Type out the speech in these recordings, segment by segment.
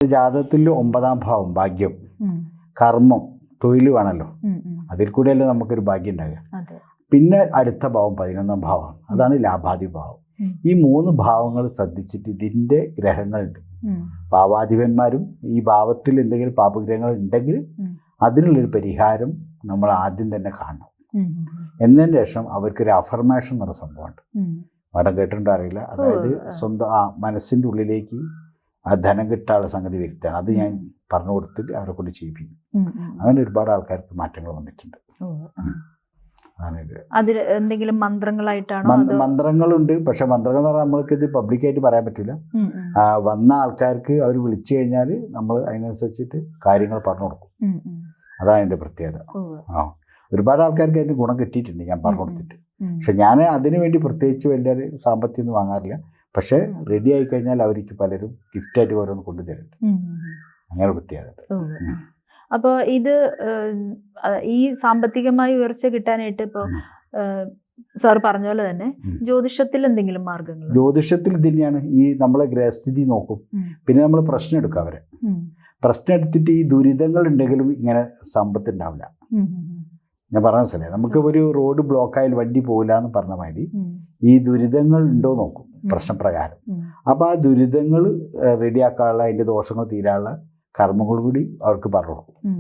ജാതകത്തിൽ 9ാം ഭാവം ഭാഗ്യം, കർമ്മം, തൊഴിൽ വേണമല്ലോ. അതിൽ കൂടെയല്ലേ നമുക്കൊരു ഭാഗ്യം ഉണ്ടാകുക. പിന്നെ അടുത്ത ഭാവം 11ാം ഭാവമാണ്. അതാണ് ലാഭാധി ഭാവം. ഈ 3 ഭാവങ്ങൾ ശ്രദ്ധിച്ചിട്ട് ഇതിൻ്റെ ഗ്രഹങ്ങളുണ്ട്. ഭാവാധിപന്മാരും ഈ ഭാവത്തിൽ എന്തെങ്കിലും പാപഗ്രഹങ്ങൾ ഉണ്ടെങ്കിൽ അതിനുള്ളൊരു പരിഹാരം നമ്മൾ ആദ്യം തന്നെ കാണണം. എന്നതിന് ശേഷം അവർക്കൊരു അഫർമേഷൻ എന്ന സംഭവമുണ്ട്. മഠം കേട്ടിട്ടുണ്ടോ അറിയില്ല. അതായത് സ്വന്തം മനസ്സിൻ്റെ ഉള്ളിലേക്ക് ആ ധനം കിട്ടാനുള്ള സംഗതി വരുത്താണ്. അത് ഞാൻ പറഞ്ഞു കൊടുത്തിട്ട് അവരെ കൊണ്ട് ചെയ്യിപ്പിക്കും. അങ്ങനെ ഒരുപാട് ആൾക്കാർക്ക് മാറ്റങ്ങൾ വന്നിട്ടുണ്ട്. അതിൽ എന്തെങ്കിലും മന്ത്രങ്ങളായിട്ടാണോ? മന്ത്രങ്ങളുണ്ട്. പക്ഷെ മന്ത്രങ്ങൾ എന്ന് പറഞ്ഞാൽ നമ്മൾക്ക് ഇത് പബ്ലിക്കായിട്ട് പറയാൻ പറ്റില്ല. വന്ന ആൾക്കാർക്ക് അവർ വിളിച്ചു കഴിഞ്ഞാൽ നമ്മൾ അതിനനുസരിച്ചിട്ട് കാര്യങ്ങൾ പറഞ്ഞു കൊടുക്കും. അതാണ് എൻ്റെ പ്രത്യേകത. ഒരുപാട് ആൾക്കാർക്ക് അതിൻ്റെ ഗുണം കിട്ടിയിട്ടുണ്ട് ഞാൻ പറഞ്ഞു കൊടുത്തിട്ട്. പക്ഷെ ഞാൻ അതിനു വേണ്ടി പ്രത്യേകിച്ച് വലിയൊരു സാമ്പത്തികമൊന്നും വാങ്ങാറില്ല. പക്ഷെ റെഡി ആയി കഴിഞ്ഞാൽ അവർക്ക് പലരും ഗിഫ്റ്റായിട്ട് ഓരോന്ന് കൊണ്ടുതരുന്നുണ്ട്. അങ്ങനെ പ്രത്യേകത. അപ്പോൾ ഇത് ഈ സാമ്പത്തികമായി ഉയർച്ച കിട്ടാനായിട്ട് ഇപ്പോൾ സാർ പറഞ്ഞ പോലെ തന്നെ ജ്യോതിഷത്തിൽ എന്തെങ്കിലും മാർഗങ്ങൾ? ജ്യോതിഷത്തിൽ തന്നെയാണ് ഈ നമ്മളെ ഗ്രഹസ്ഥിതി നോക്കും. പിന്നെ നമ്മൾ പ്രശ്നം എടുക്കും. അവരെ പ്രശ്നം എടുത്തിട്ട് ഈ ദുരിതങ്ങൾ ഉണ്ടെങ്കിലും ഇങ്ങനെ സമ്പത്ത് ഉണ്ടാവില്ല. ഞാൻ പറഞ്ഞ മനസ്സിലായി. നമുക്ക് ഒരു റോഡ് ബ്ലോക്കായാലും വണ്ടി പോകില്ല എന്ന് പറഞ്ഞ മാതിരി ഈ ദുരിതങ്ങൾ ഉണ്ടോ നോക്കും പ്രശ്നപ്രകാരം. അപ്പോൾ ആ ദുരിതങ്ങൾ റെഡിയാക്കാനുള്ള അതിൻ്റെ ദോഷങ്ങൾ തീരാനുള്ള കർമ്മങ്ങൾ കൂടി അവർക്ക് പറഞ്ഞു കൊടുക്കും.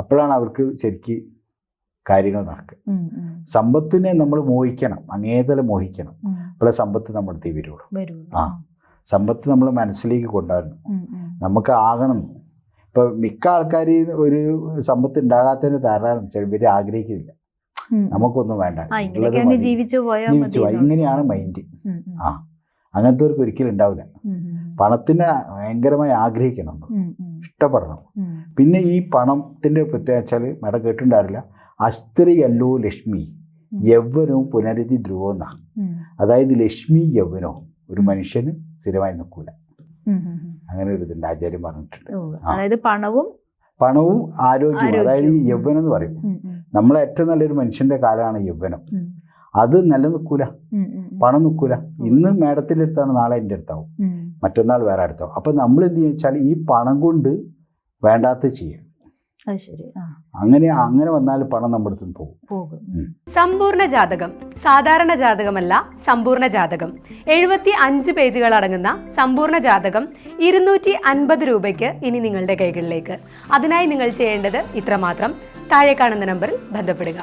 അപ്പോഴാണ് അവർക്ക് ശരിക്ക് കാര്യങ്ങൾ നടക്കുക. സമ്പത്തിനെ നമ്മൾ മോഹിക്കണം, അങ്ങേതല മോഹിക്കണം. അപ്പോഴേ സമ്പത്ത് നമ്മുടെ അടുത്ത് വരുള്ളൂ. സമ്പത്ത് നമ്മൾ മനസ്സിലേക്ക് കൊണ്ടുവരണം. നമുക്ക് ആകണം. ഇപ്പോൾ മിക്ക ആൾക്കാർ ഒരു സമ്പത്ത് ഉണ്ടാകാത്തതിന് ധാരാളം ചിലവർ ആഗ്രഹിക്കുന്നില്ല. നമുക്കൊന്നും വേണ്ട, ജീവിച്ചു പോയാൽ ഇങ്ങനെയാണ് മൈൻഡ്. അങ്ങനത്തെവർക്ക് ഒരിക്കലും ഉണ്ടാവില്ല. പണത്തിനെ ഭയങ്കരമായി ആഗ്രഹിക്കണം, ഇഷ്ടപ്പെടണം. പിന്നെ ഈ പണത്തിൻ്റെ പ്രത്യേകത വെച്ചാൽ മേഡം കേട്ടിട്ടുണ്ടാവില്ല, അസ്ത്രീയല്ലോ ലക്ഷ്മി യൗവനവും പുനരധി ധ്രുവം എന്നാണ്. അതായത് ലക്ഷ്മി യൗവനവും ഒരു മനുഷ്യന് സ്ഥിരമായി നിൽക്കൂല. അങ്ങനെ ഒരു ഇതുണ്ട്, ആചാര്യം പറഞ്ഞിട്ടുണ്ട്. അതായത് പണവും ആരോഗ്യവും, അതായത് യൗവനം എന്ന് പറയും. നമ്മളെ ഏറ്റവും നല്ലൊരു മനുഷ്യന്റെ കാലമാണ് യൗവനം. അത് നിലനിൽക്കൂല, പണം നിൽക്കൂല. ഇന്ന് മേഡത്തിൻ്റെ അടുത്താണ്, നാളെ എൻ്റെ അടുത്താവും, മറ്റന്നാൾ വേറെ അടുത്താവും. അപ്പം നമ്മൾ എന്ത് വെച്ചാൽ ഈ പണം കൊണ്ട് വേണ്ടാത്ത ചെയ്യും. അങ്ങനെ വന്നാൽ പണം നമ്മുടെ അടുത്ത് പോകും. സമ്പൂർണ്ണ ജാതകം സാധാരണ ജാതകമല്ല, സമ്പൂർണ്ണ ജാതകം 75 പേജുകൾ അടങ്ങുന്ന സമ്പൂർണ്ണ ജാതകം 250 രൂപയ്ക്ക് ഇനി നിങ്ങളുടെ കൈകളിലേക്ക്. അതിനായി നിങ്ങൾ ചെയ്യേണ്ടത് ഇത്രമാത്രം: താഴെ കാണുന്ന നമ്പറിൽ ബന്ധപ്പെടുക.